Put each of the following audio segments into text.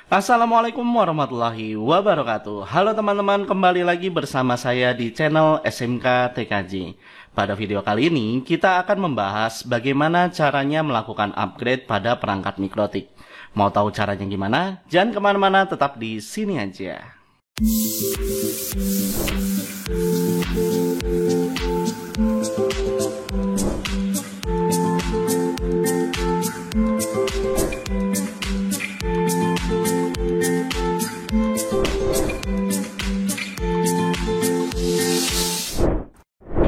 Assalamualaikum warahmatullahi wabarakatuh. Halo teman-teman, kembali lagi bersama saya di channel SMK TKJ. Pada video kali ini kita akan membahas bagaimana caranya melakukan upgrade pada perangkat mikrotik. Mau tahu caranya gimana? Jangan kemana-mana, tetap di sini aja.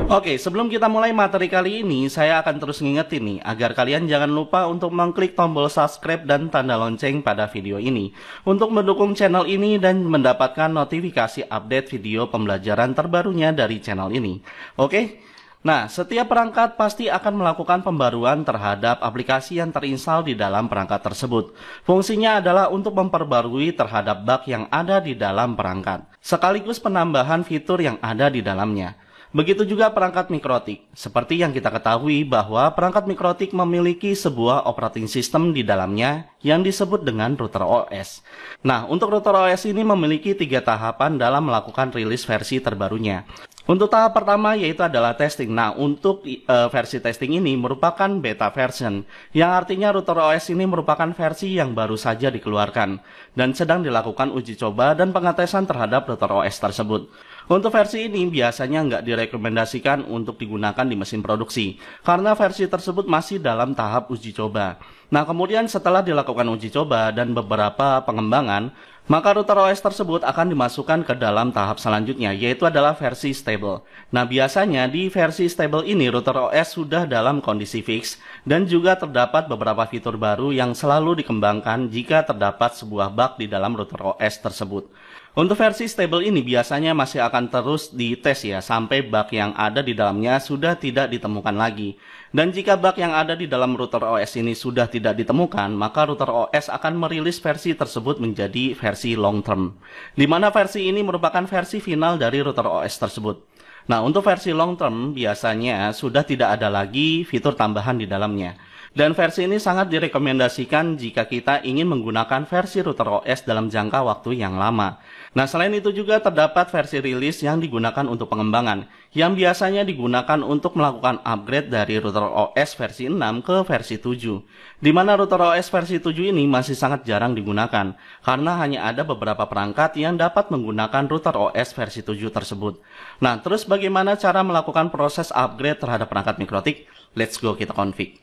Oke, sebelum kita mulai materi kali ini, saya akan terus ngingetin nih, agar kalian jangan lupa untuk mengklik tombol subscribe dan tanda lonceng pada video ini, untuk mendukung channel ini dan mendapatkan notifikasi update video pembelajaran terbarunya dari channel ini. Oke? Nah, setiap perangkat pasti akan melakukan pembaruan terhadap aplikasi yang terinstal di dalam perangkat tersebut. Fungsinya adalah untuk memperbarui terhadap bug yang ada di dalam perangkat, sekaligus penambahan fitur yang ada di dalamnya. Begitu juga perangkat mikrotik. Seperti yang kita ketahui bahwa perangkat mikrotik memiliki sebuah operating system di dalamnya yang disebut dengan router OS. Nah, untuk router OS ini memiliki 3 tahapan dalam melakukan rilis versi terbarunya. Untuk tahap pertama yaitu adalah testing. Nah, untuk versi testing ini merupakan beta version, yang artinya router OS ini merupakan versi yang baru saja dikeluarkan dan sedang dilakukan uji coba dan pengetesan terhadap router OS tersebut. Untuk versi ini biasanya nggak direkomendasikan untuk digunakan di mesin produksi, karena versi tersebut masih dalam tahap uji coba. Nah, kemudian setelah dilakukan uji coba dan beberapa pengembangan, maka router OS tersebut akan dimasukkan ke dalam tahap selanjutnya, yaitu adalah versi stable. Nah, biasanya di versi stable ini router OS sudah dalam kondisi fix, dan juga terdapat beberapa fitur baru yang selalu dikembangkan jika terdapat sebuah bug di dalam router OS tersebut. Untuk versi stable ini biasanya masih akan terus dites ya, sampai bug yang ada di dalamnya sudah tidak ditemukan lagi. Dan jika bug yang ada di dalam router OS ini sudah tidak ditemukan, maka router OS akan merilis versi tersebut menjadi versi long term, di mana versi ini merupakan versi final dari router OS tersebut. Nah, untuk versi long term biasanya sudah tidak ada lagi fitur tambahan di dalamnya. Dan versi ini sangat direkomendasikan jika kita ingin menggunakan versi router OS dalam jangka waktu yang lama. Nah, selain itu juga terdapat versi rilis yang digunakan untuk pengembangan, yang biasanya digunakan untuk melakukan upgrade dari router OS versi 6 ke versi 7. Di mana router OS versi 7 ini masih sangat jarang digunakan, karena hanya ada beberapa perangkat yang dapat menggunakan router OS versi 7 tersebut. Nah, terus bagaimana cara melakukan proses upgrade terhadap perangkat mikrotik? Let's go, kita config.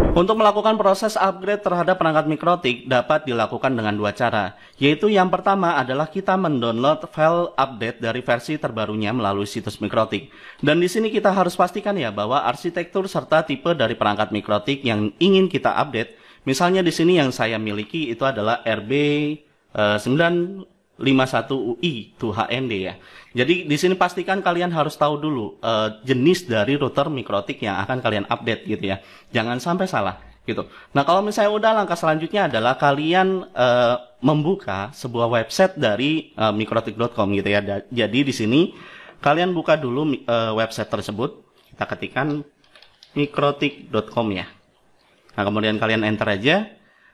Untuk melakukan proses upgrade terhadap perangkat mikrotik dapat dilakukan dengan 2 cara, yaitu yang pertama adalah kita mendownload file update dari versi terbarunya melalui situs mikrotik. Dan di sini kita harus pastikan ya bahwa arsitektur serta tipe dari perangkat mikrotik yang ingin kita update. Misalnya di sini yang saya miliki itu adalah RB951UI to HND ya. Jadi di sini pastikan kalian harus tahu dulu jenis dari router mikrotik yang akan kalian update gitu ya. Jangan sampai salah gitu. Nah, kalau misalnya udah, langkah selanjutnya adalah kalian membuka sebuah website dari mikrotik.com gitu ya. Jadi di sini kalian buka dulu website tersebut. Kita ketikkan mikrotik.com ya. Nah, kemudian kalian enter aja.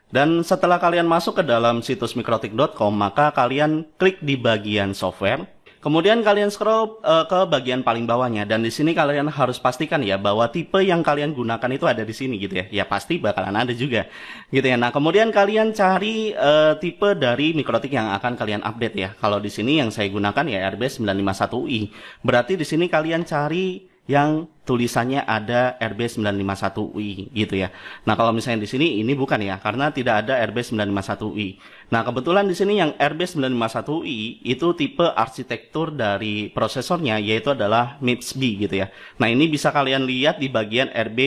Dan setelah kalian masuk ke dalam situs mikrotik.com, maka kalian klik di bagian software. Kemudian kalian scroll ke bagian paling bawahnya, dan di sini kalian harus pastikan ya bahwa tipe yang kalian gunakan itu ada di sini gitu ya. Ya pasti bakalan ada juga gitu ya. Nah, kemudian kalian cari tipe dari mikrotik yang akan kalian update ya. Kalau di sini yang saya gunakan ya RB951UI. Berarti di sini kalian cari yang tulisannya ada RB951UI gitu ya. Nah, kalau misalnya di sini ini bukan ya, karena tidak ada RB951UI. Nah, kebetulan di sini yang RB951UI itu tipe arsitektur dari prosesornya yaitu adalah MIPS-B gitu ya. Nah, ini bisa kalian lihat di bagian RB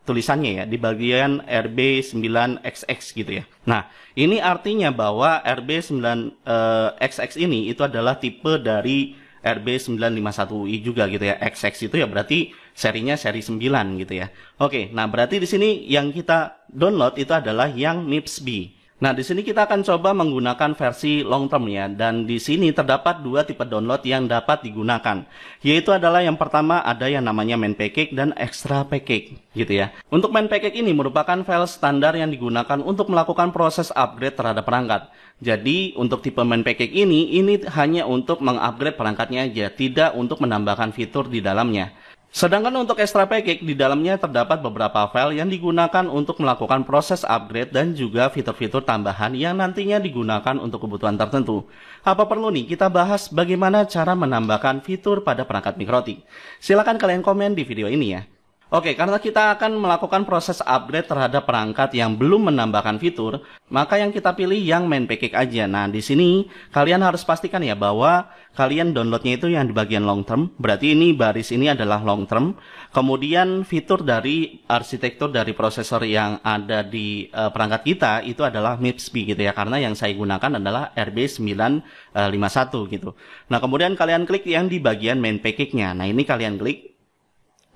tulisannya ya, di bagian RB9XX gitu ya. Nah, ini artinya bahwa RB9XX ini itu adalah tipe dari RB951UI juga gitu ya. XX itu ya berarti serinya seri 9 gitu ya. Oke, nah berarti di sini yang kita download itu adalah yang MIPS-B. Nah, di sini kita akan coba menggunakan versi long term ya, dan di sini terdapat dua tipe download yang dapat digunakan, yaitu adalah yang pertama ada yang namanya main package dan extra package gitu ya. Untuk main package ini merupakan file standar yang digunakan untuk melakukan proses upgrade terhadap perangkat. Jadi, untuk tipe main package ini hanya untuk mengupgrade perangkatnya aja, tidak untuk menambahkan fitur di dalamnya. Sedangkan untuk extra package, di dalamnya terdapat beberapa file yang digunakan untuk melakukan proses upgrade dan juga fitur-fitur tambahan yang nantinya digunakan untuk kebutuhan tertentu. Apa perlu nih kita bahas bagaimana cara menambahkan fitur pada perangkat Mikrotik? Silahkan kalian komen di video ini ya. Oke, karena kita akan melakukan proses upgrade terhadap perangkat yang belum menambahkan fitur, maka yang kita pilih yang main package aja. Nah, di sini kalian harus pastikan ya bahwa kalian downloadnya itu yang di bagian long term. Berarti ini baris ini adalah long term. Kemudian fitur dari arsitektur dari prosesor yang ada di perangkat kita itu adalah MIPS-B gitu ya. Karena yang saya gunakan adalah RB951 gitu. Nah, kemudian kalian klik yang di bagian main package-nya. Nah, ini kalian klik.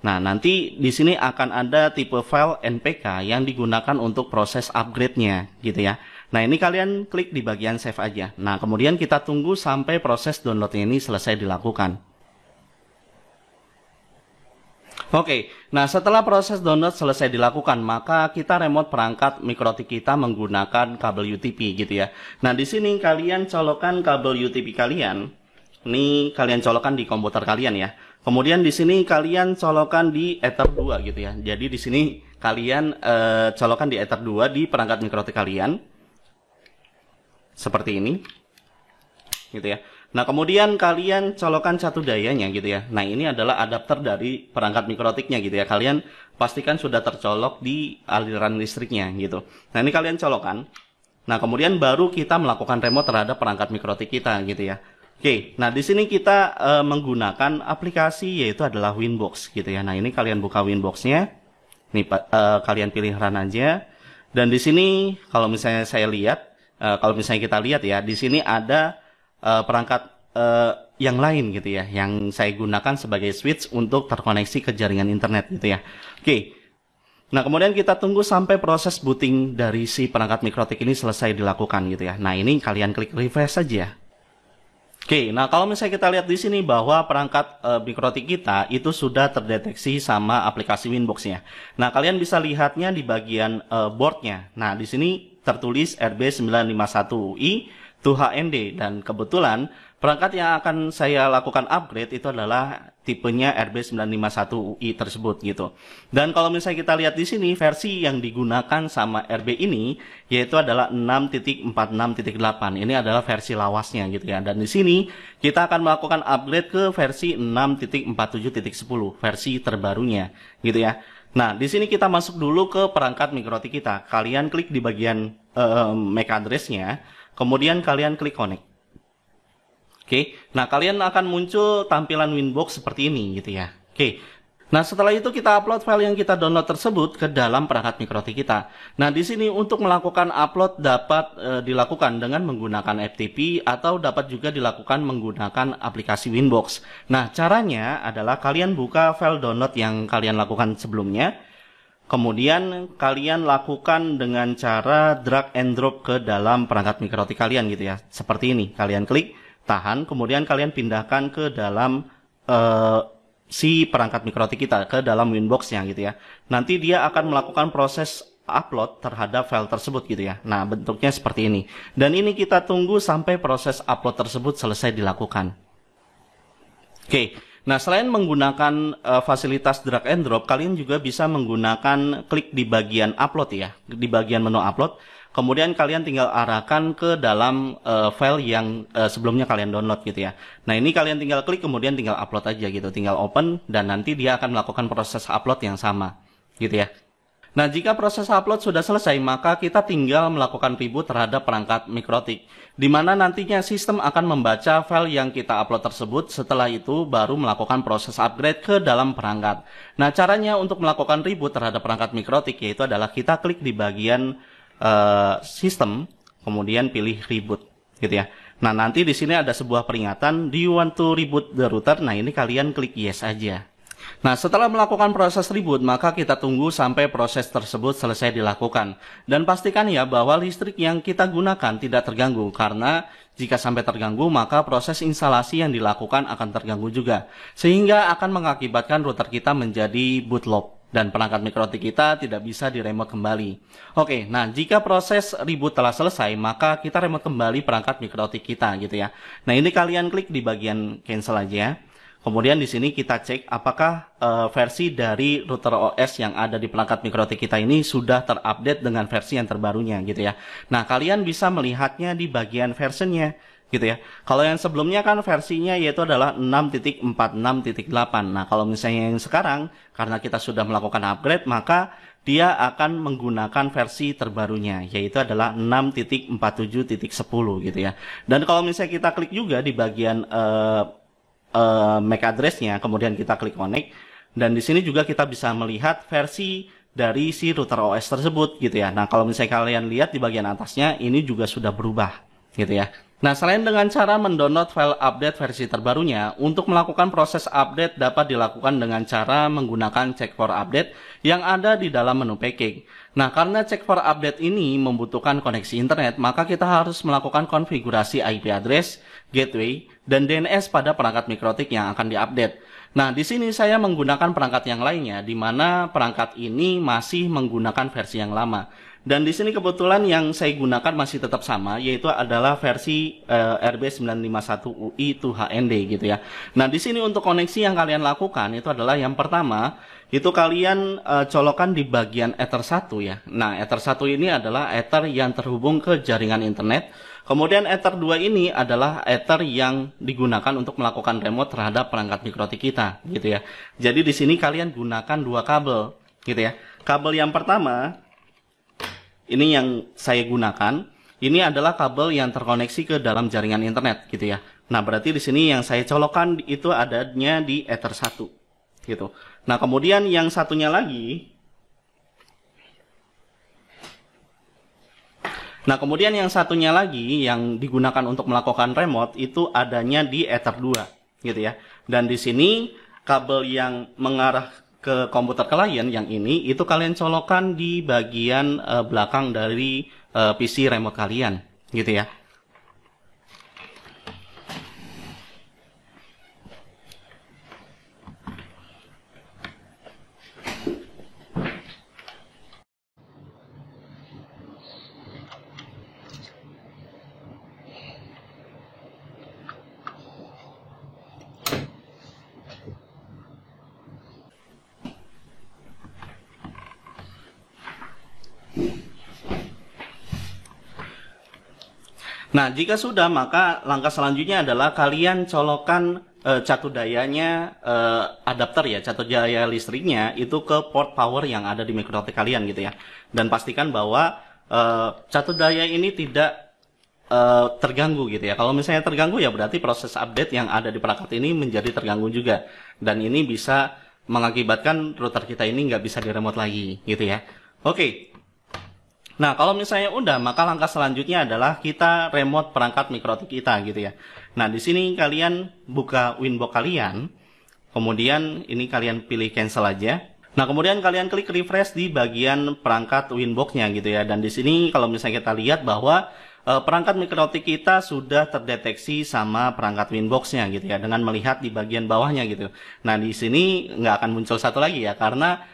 Nah, nanti di sini akan ada tipe file NPK yang digunakan untuk proses upgrade-nya, gitu ya. Nah, ini kalian klik di bagian save aja. Nah, kemudian kita tunggu sampai proses download-nya ini selesai dilakukan. Oke, nah setelah proses download selesai dilakukan, maka kita remote perangkat Mikrotik kita menggunakan kabel UTP, gitu ya. Nah, di sini kalian colokkan kabel UTP kalian. Ini kalian colokkan di komputer kalian ya. Kemudian di sini kalian colokkan di Ether 2 gitu ya. Jadi di sini kalian colokkan di Ether 2 di perangkat Mikrotik kalian. Seperti ini. Gitu ya. Nah, kemudian kalian colokkan satu dayanya gitu ya. Nah, ini adalah adapter dari perangkat Mikrotiknya gitu ya. Kalian pastikan sudah tercolok di aliran listriknya gitu. Nah, ini kalian colokkan. Nah, kemudian baru kita melakukan remote terhadap perangkat Mikrotik kita gitu ya. Oke, nah di sini kita menggunakan aplikasi yaitu adalah Winbox gitu ya. Nah, ini kalian buka Winbox-nya. Nih kalian pilih run aja. Dan di sini kalau misalnya saya lihat, kalau misalnya kita lihat ya, di sini ada perangkat yang lain gitu ya, yang saya gunakan sebagai switch untuk terkoneksi ke jaringan internet gitu ya. Oke. Nah, kemudian kita tunggu sampai proses booting dari si perangkat Mikrotik ini selesai dilakukan gitu ya. Nah, ini kalian klik refresh saja. Oke, nah kalau misalnya kita lihat di sini bahwa perangkat Mikrotik kita itu sudah terdeteksi sama aplikasi Winbox-nya. Nah, kalian bisa lihatnya di bagian board-nya. Nah, di sini tertulis RB951UI to HND, dan kebetulan perangkat yang akan saya lakukan upgrade itu adalah tipenya RB951UI tersebut gitu. Dan kalau misalnya kita lihat di sini versi yang digunakan sama RB ini yaitu adalah 6.46.8. Ini adalah versi lawasnya gitu ya. Dan di sini kita akan melakukan upgrade ke versi 6.47.10, versi terbarunya gitu ya. Nah, di sini kita masuk dulu ke perangkat Mikrotik kita. Kalian klik di bagian MAC address-nya, kemudian kalian klik connect. Oke, nah kalian akan muncul tampilan Winbox seperti ini gitu ya. Oke, nah setelah itu kita upload file yang kita download tersebut ke dalam perangkat Mikrotik kita. Nah, di sini untuk melakukan upload dapat dilakukan dengan menggunakan FTP atau dapat juga dilakukan menggunakan aplikasi Winbox. Nah, caranya adalah kalian buka file download yang kalian lakukan sebelumnya. Kemudian kalian lakukan dengan cara drag and drop ke dalam perangkat Mikrotik kalian gitu ya. Seperti ini, kalian klik, tahan, kemudian kalian pindahkan ke dalam si perangkat Mikrotik kita, ke dalam Winbox-nya gitu ya. Nanti dia akan melakukan proses upload terhadap file tersebut gitu ya. Nah, bentuknya seperti ini. Dan ini kita tunggu sampai proses upload tersebut selesai dilakukan. Oke. Nah, selain menggunakan fasilitas drag and drop, kalian juga bisa menggunakan klik di bagian upload ya, di bagian menu upload. Kemudian kalian tinggal arahkan ke dalam file yang sebelumnya kalian download gitu ya. Nah, ini kalian tinggal klik, kemudian tinggal upload aja gitu, tinggal open, dan nanti dia akan melakukan proses upload yang sama gitu ya. Nah, jika proses upload sudah selesai, maka kita tinggal melakukan reboot terhadap perangkat Mikrotik, di mana nantinya sistem akan membaca file yang kita upload tersebut, setelah itu baru melakukan proses upgrade ke dalam perangkat. Nah, caranya untuk melakukan reboot terhadap perangkat Mikrotik yaitu adalah kita klik di bagian sistem, kemudian pilih reboot gitu ya. Nah, nanti di sini ada sebuah peringatan, do you want to reboot the router? Nah, ini kalian klik yes aja. Nah, setelah melakukan proses reboot, maka kita tunggu sampai proses tersebut selesai dilakukan. Dan pastikan ya bahwa listrik yang kita gunakan tidak terganggu, karena jika sampai terganggu, maka proses instalasi yang dilakukan akan terganggu juga. Sehingga akan mengakibatkan router kita menjadi bootloop, dan perangkat mikrotik kita tidak bisa diremote kembali. Oke, nah jika proses reboot telah selesai, maka kita remote kembali perangkat mikrotik kita gitu ya. Nah, ini kalian klik di bagian cancel aja. Kemudian di sini kita cek apakah versi dari router OS yang ada di perangkat mikrotik kita ini sudah terupdate dengan versi yang terbarunya gitu ya. Nah, kalian bisa melihatnya di bagian versionnya gitu ya. Kalau yang sebelumnya kan versinya yaitu adalah 6.46.8. Nah, kalau misalnya yang sekarang karena kita sudah melakukan upgrade, maka dia akan menggunakan versi terbarunya yaitu adalah 6.47.10 gitu ya. Dan kalau misalnya kita klik juga di bagian MAC address-nya, kemudian kita klik connect, dan di sini juga kita bisa melihat versi dari si router OS tersebut gitu ya. Nah, kalau misalnya kalian lihat di bagian atasnya, ini juga sudah berubah gitu ya. Nah, selain dengan cara mendownload file update versi terbarunya, untuk melakukan proses update dapat dilakukan dengan cara menggunakan check for update yang ada di dalam menu package. Nah, karena check for update ini membutuhkan koneksi internet, maka kita harus melakukan konfigurasi IP address, gateway, dan DNS pada perangkat mikrotik yang akan diupdate. Nah, di sini saya menggunakan perangkat yang lainnya, di mana perangkat ini masih menggunakan versi yang lama. Dan di sini kebetulan yang saya gunakan masih tetap sama, yaitu adalah versi RB951UI to HND gitu ya. Nah, di sini untuk koneksi yang kalian lakukan itu adalah yang pertama, itu kalian colokan di bagian Ether 1 ya. Nah, Ether 1 ini adalah Ether yang terhubung ke jaringan internet. Kemudian Ether 2 ini adalah Ether yang digunakan untuk melakukan remote terhadap perangkat mikrotik kita gitu ya. Jadi di sini kalian gunakan dua kabel gitu ya. Kabel yang pertama ini yang saya gunakan, ini adalah kabel yang terkoneksi ke dalam jaringan internet gitu ya. Nah, berarti di sini yang saya colokkan itu adanya di Ether 1 gitu. Nah, kemudian yang satunya lagi yang digunakan untuk melakukan remote itu adanya di Ether 2 gitu ya. Dan di sini kabel yang mengarah ke komputer klien yang ini itu kalian colokkan di bagian belakang dari PC remote kalian gitu ya. Nah, jika sudah, maka langkah selanjutnya adalah kalian colokkan catu dayanya adapter ya, catu daya listriknya itu ke port power yang ada di mikrotik kalian gitu ya. Dan pastikan bahwa catu daya ini tidak terganggu gitu ya. Kalau misalnya terganggu ya berarti proses update yang ada di perangkat ini menjadi terganggu juga. Dan ini bisa mengakibatkan router kita ini nggak bisa diremote lagi gitu ya. Oke. Nah, kalau misalnya udah, maka langkah selanjutnya adalah kita remote perangkat mikrotik kita gitu ya. Nah, di sini kalian buka Winbox kalian, kemudian ini kalian pilih cancel aja. Nah, kemudian kalian klik refresh di bagian perangkat Winbox-nya gitu ya. Dan di sini kalau misalnya kita lihat bahwa perangkat mikrotik kita sudah terdeteksi sama perangkat Winbox-nya gitu ya, dengan melihat di bagian bawahnya gitu. Nah, di sini nggak akan muncul satu lagi ya, karena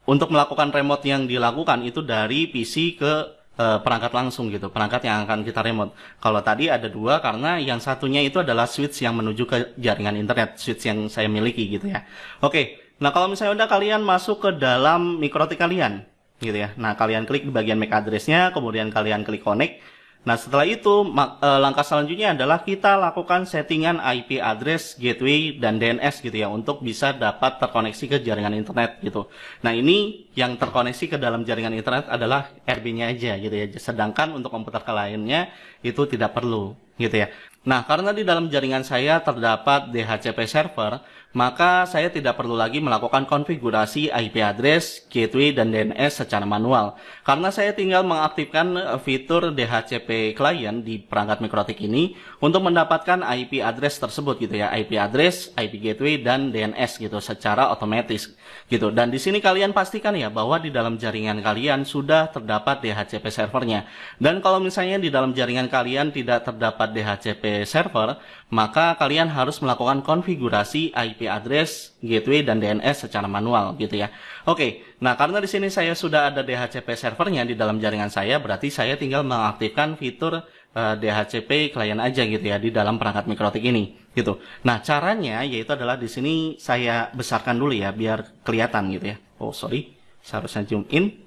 untuk melakukan remote yang dilakukan itu dari PC ke perangkat langsung gitu, perangkat yang akan kita remote. Kalau tadi ada dua, karena yang satunya itu adalah switch yang menuju ke jaringan internet, switch yang saya miliki gitu ya. Oke, nah kalau misalnya udah kalian masuk ke dalam mikrotik kalian gitu ya. Nah, kalian klik di bagian MAC address-nya, kemudian kalian klik connect. Nah, setelah itu langkah selanjutnya adalah kita lakukan settingan IP address, gateway, dan DNS gitu ya, untuk bisa dapat terkoneksi ke jaringan internet gitu. Nah, ini yang terkoneksi ke dalam jaringan internet adalah RB-nya aja gitu ya, sedangkan untuk komputer lainnya itu tidak perlu gitu ya. Nah, karena di dalam jaringan saya terdapat DHCP server, maka saya tidak perlu lagi melakukan konfigurasi IP address, gateway, dan DNS secara manual. Karena saya tinggal mengaktifkan fitur DHCP client di perangkat mikrotik ini untuk mendapatkan IP address tersebut gitu ya, IP address, IP gateway, dan DNS gitu secara otomatis gitu. Dan di sini kalian pastikan ya bahwa di dalam jaringan kalian sudah terdapat DHCP servernya. Dan kalau misalnya di dalam jaringan kalian tidak terdapat DHCP server, maka kalian harus melakukan konfigurasi IP address, gateway, dan DNS secara manual gitu ya. Oke, nah karena di sini saya sudah ada DHCP servernya di dalam jaringan saya, berarti saya tinggal mengaktifkan fitur DHCP client aja gitu ya di dalam perangkat mikrotik ini gitu. Nah, caranya yaitu adalah di sini saya besarkan dulu ya biar kelihatan gitu ya. Oh, sorry. Seharusnya zoom in.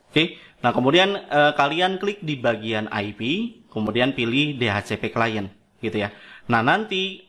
Oke. Nah, kemudian kalian klik di bagian IP, kemudian pilih DHCP client gitu ya. Nah, nanti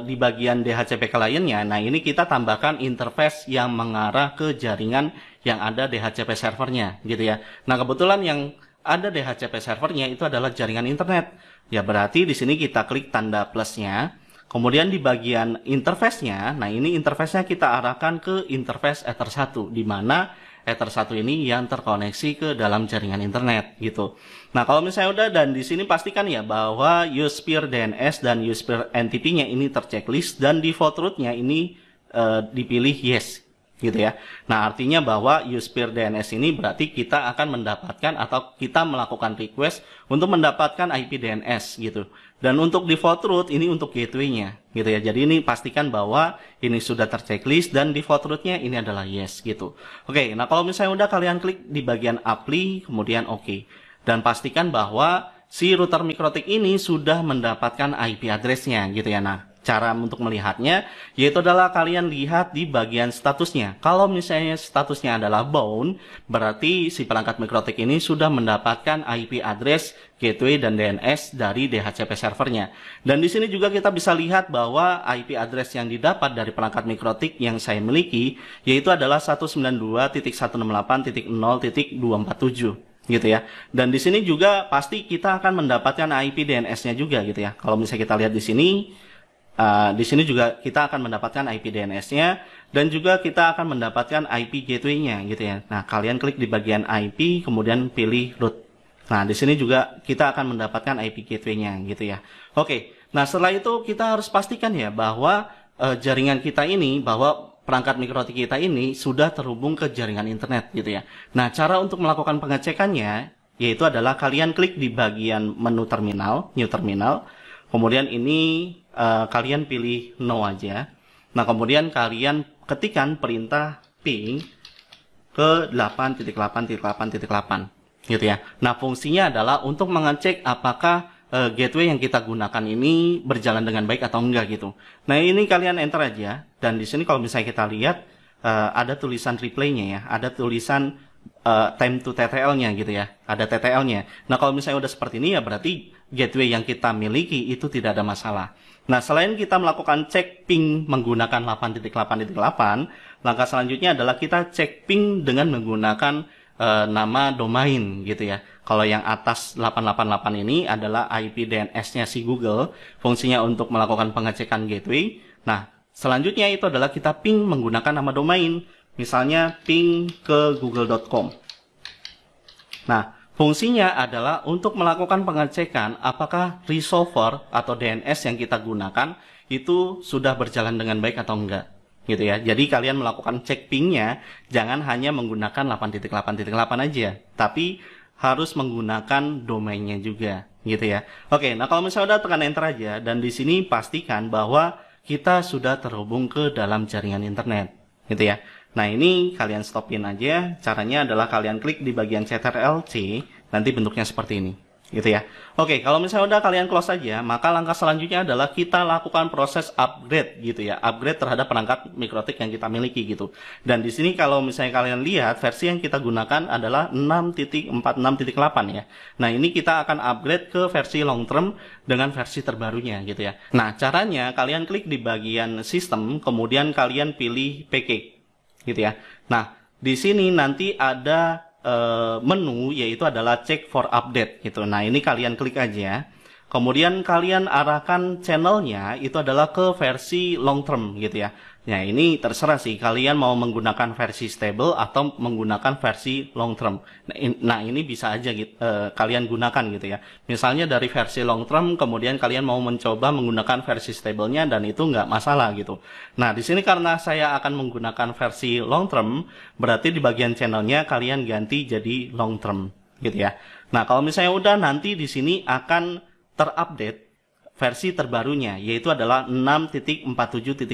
di bagian DHCP client-nya, nah ini kita tambahkan interface yang mengarah ke jaringan yang ada DHCP servernya gitu ya. Nah, kebetulan yang ada DHCP servernya itu adalah jaringan internet. Ya, berarti di sini kita klik tanda plusnya. Kemudian di bagian interface-nya, nah ini interface-nya kita arahkan ke interface Ether 1, di mana Ether 1 ini yang terkoneksi ke dalam jaringan internet gitu. Nah, kalau misalnya udah, dan di sini pastikan ya bahwa use peer DNS dan use peer NTP-nya ini terchecklist dan default route-nya ini dipilih yes gitu ya. Nah, artinya bahwa use peer DNS ini berarti kita akan mendapatkan atau kita melakukan request untuk mendapatkan IP DNS gitu. Dan untuk default route ini untuk gateway-nya gitu ya. Jadi ini pastikan bahwa ini sudah terchecklist dan default route-nya ini adalah yes gitu. Oke, nah kalau misalnya udah, kalian klik di bagian apply kemudian oke. Dan pastikan bahwa si router mikrotik ini sudah mendapatkan IP address-nya gitu ya. Nah, cara untuk melihatnya yaitu adalah kalian lihat di bagian statusnya. Kalau misalnya statusnya adalah bound, berarti si perangkat mikrotik ini sudah mendapatkan IP address, gateway, dan DNS dari DHCP servernya. Dan di sini juga kita bisa lihat bahwa IP address yang didapat dari perangkat mikrotik yang saya miliki yaitu adalah 192.168.0.247 gitu ya. Dan di sini juga pasti kita akan mendapatkan IP DNS-nya juga gitu ya. Kalau misalnya kita lihat di sini juga kita akan mendapatkan IP DNS-nya dan juga kita akan mendapatkan IP gateway-nya gitu ya. Nah, kalian klik di bagian IP kemudian pilih root. Nah, di sini juga kita akan mendapatkan IP gateway-nya gitu ya. Oke. Nah, setelah itu kita harus pastikan ya bahwa jaringan kita ini, bahwa perangkat mikrotik kita ini sudah terhubung ke jaringan internet gitu ya. Nah, cara untuk melakukan pengecekannya yaitu adalah kalian klik di bagian menu terminal, new terminal. Kemudian ini kalian pilih no aja. Nah, kemudian kalian ketikkan perintah ping ke 8.8.8.8 gitu ya. Nah, fungsinya adalah untuk mengecek apakah gateway yang kita gunakan ini berjalan dengan baik atau enggak gitu. Nah, ini kalian enter aja, dan di sini kalau misalnya kita lihat ada tulisan reply-nya ya, ada tulisan time to TTL-nya gitu ya, ada TTL-nya. Nah, kalau misalnya udah seperti ini ya berarti gateway yang kita miliki itu tidak ada masalah. Nah, selain kita melakukan cek ping menggunakan 8.8.8, langkah selanjutnya adalah kita cek ping dengan menggunakan nama domain gitu ya. Kalau yang atas 888 ini adalah IP DNS-nya si Google, fungsinya untuk melakukan pengecekan gateway. Nah, selanjutnya itu adalah kita ping menggunakan nama domain, misalnya ping ke google.com. Nah, fungsinya adalah untuk melakukan pengecekan apakah resolver atau DNS yang kita gunakan itu sudah berjalan dengan baik atau enggak gitu ya. Jadi kalian melakukan cek pingnya jangan hanya menggunakan 8.8.8 aja, tapi harus menggunakan domainnya juga gitu ya. Oke, nah kalau misalnya udah tekan enter aja, dan di sini pastikan bahwa kita sudah terhubung ke dalam jaringan internet gitu ya. Nah, ini kalian stopin aja. Caranya adalah kalian klik di bagian CTRL-C, nanti bentuknya seperti ini gitu ya. Oke, kalau misalnya udah kalian close aja, maka langkah selanjutnya adalah kita lakukan proses upgrade gitu ya, upgrade terhadap perangkat mikrotik yang kita miliki gitu. Dan di sini kalau misalnya kalian lihat, versi yang kita gunakan adalah 6.46.8 ya. Nah, ini kita akan upgrade ke versi long term dengan versi terbarunya gitu ya. Nah, caranya kalian klik di bagian sistem, kemudian kalian pilih package gitu ya. Nah, di sini nanti ada menu, yaitu adalah check for update gitu. Nah, ini kalian klik aja. Kemudian kalian arahkan channelnya itu adalah ke versi long term gitu ya. Nah, ini terserah sih kalian mau menggunakan versi stable atau menggunakan versi long term. Nah, ini bisa aja gitu, kalian gunakan gitu ya. Misalnya dari versi long term, kemudian kalian mau mencoba menggunakan versi stablenya dan itu nggak masalah gitu. Nah, di sini karena saya akan menggunakan versi long term, berarti di bagian channelnya kalian ganti jadi long term gitu ya. Nah, kalau misalnya udah, nanti di sini akan terupdate versi terbarunya, yaitu adalah 6.47.10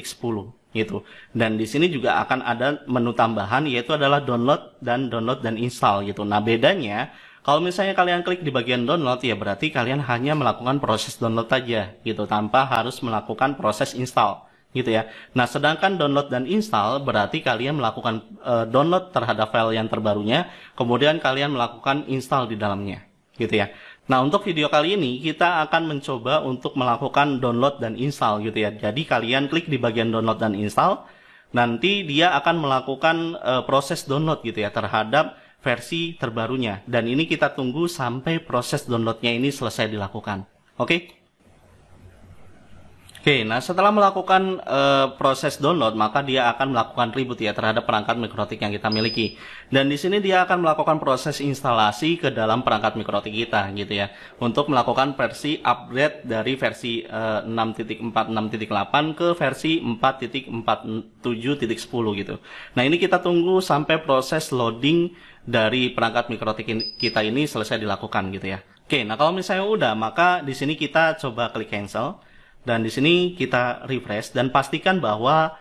gitu. Dan di sini juga akan ada menu tambahan, yaitu adalah download dan install gitu. Nah, bedanya kalau misalnya kalian klik di bagian download, ya berarti kalian hanya melakukan proses download aja gitu, tanpa harus melakukan proses install gitu ya. Nah, sedangkan download dan install berarti kalian melakukan download terhadap file yang terbarunya, kemudian kalian melakukan install di dalamnya gitu ya. Nah, untuk video kali ini kita akan mencoba untuk melakukan download dan install gitu ya. Jadi kalian klik di bagian download dan install, nanti dia akan melakukan proses download gitu ya terhadap versi terbarunya. Dan ini kita tunggu sampai proses downloadnya ini selesai dilakukan. Oke? Oke, nah setelah melakukan proses download, maka dia akan melakukan reboot ya terhadap perangkat mikrotik yang kita miliki. Dan di sini dia akan melakukan proses instalasi ke dalam perangkat mikrotik kita gitu ya, untuk melakukan versi upgrade dari versi 6.46.8 ke versi 4.47.10 gitu. Nah, ini kita tunggu sampai proses loading dari perangkat mikrotik kita ini selesai dilakukan gitu ya. Oke, nah kalau misalnya udah, maka di sini kita coba klik cancel. Dan di sini kita refresh dan pastikan bahwa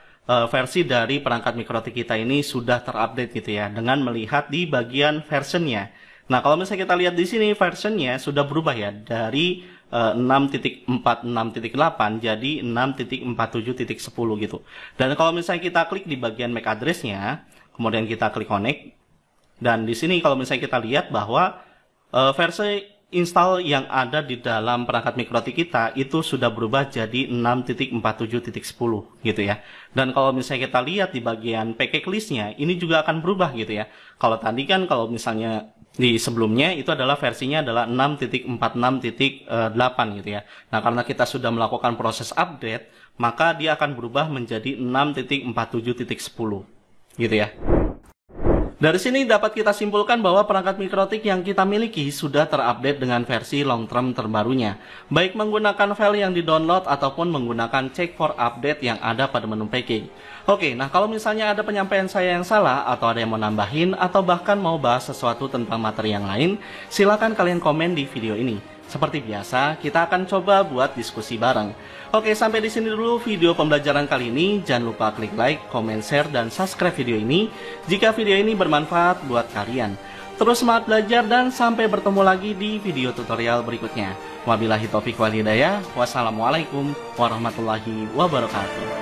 versi dari perangkat mikrotik kita ini sudah terupdate gitu ya, dengan melihat di bagian versionnya. Nah, kalau misalnya kita lihat di sini versionnya sudah berubah ya, dari 6.46.8 jadi 6.47.10 gitu. Dan kalau misalnya kita klik di bagian MAC address-nya, kemudian kita klik connect, dan di sini kalau misalnya kita lihat bahwa versi install yang ada di dalam perangkat mikrotik kita itu sudah berubah jadi 6.47.10 gitu ya. Dan kalau misalnya kita lihat di bagian package list-nya, ini juga akan berubah gitu ya. Kalau tadi kan kalau misalnya di sebelumnya itu adalah versinya adalah 6.46.8 gitu ya. Nah, karena kita sudah melakukan proses update, maka dia akan berubah menjadi 6.47.10 gitu ya. Dari sini dapat kita simpulkan bahwa perangkat mikrotik yang kita miliki sudah terupdate dengan versi long term terbarunya, baik menggunakan file yang di-download ataupun menggunakan check for update yang ada pada menu package. Oke, nah kalau misalnya ada penyampaian saya yang salah atau ada yang mau nambahin atau bahkan mau bahas sesuatu tentang materi yang lain, silakan kalian komen di video ini. Seperti biasa, kita akan coba buat diskusi bareng. Oke, sampai di sini dulu video pembelajaran kali ini. Jangan lupa klik like, comment, share, dan subscribe video ini jika video ini bermanfaat buat kalian. Terus semangat belajar dan sampai bertemu lagi di video tutorial berikutnya. Wabillahi taufiq wal hidayah. Wassalamualaikum warahmatullahi wabarakatuh.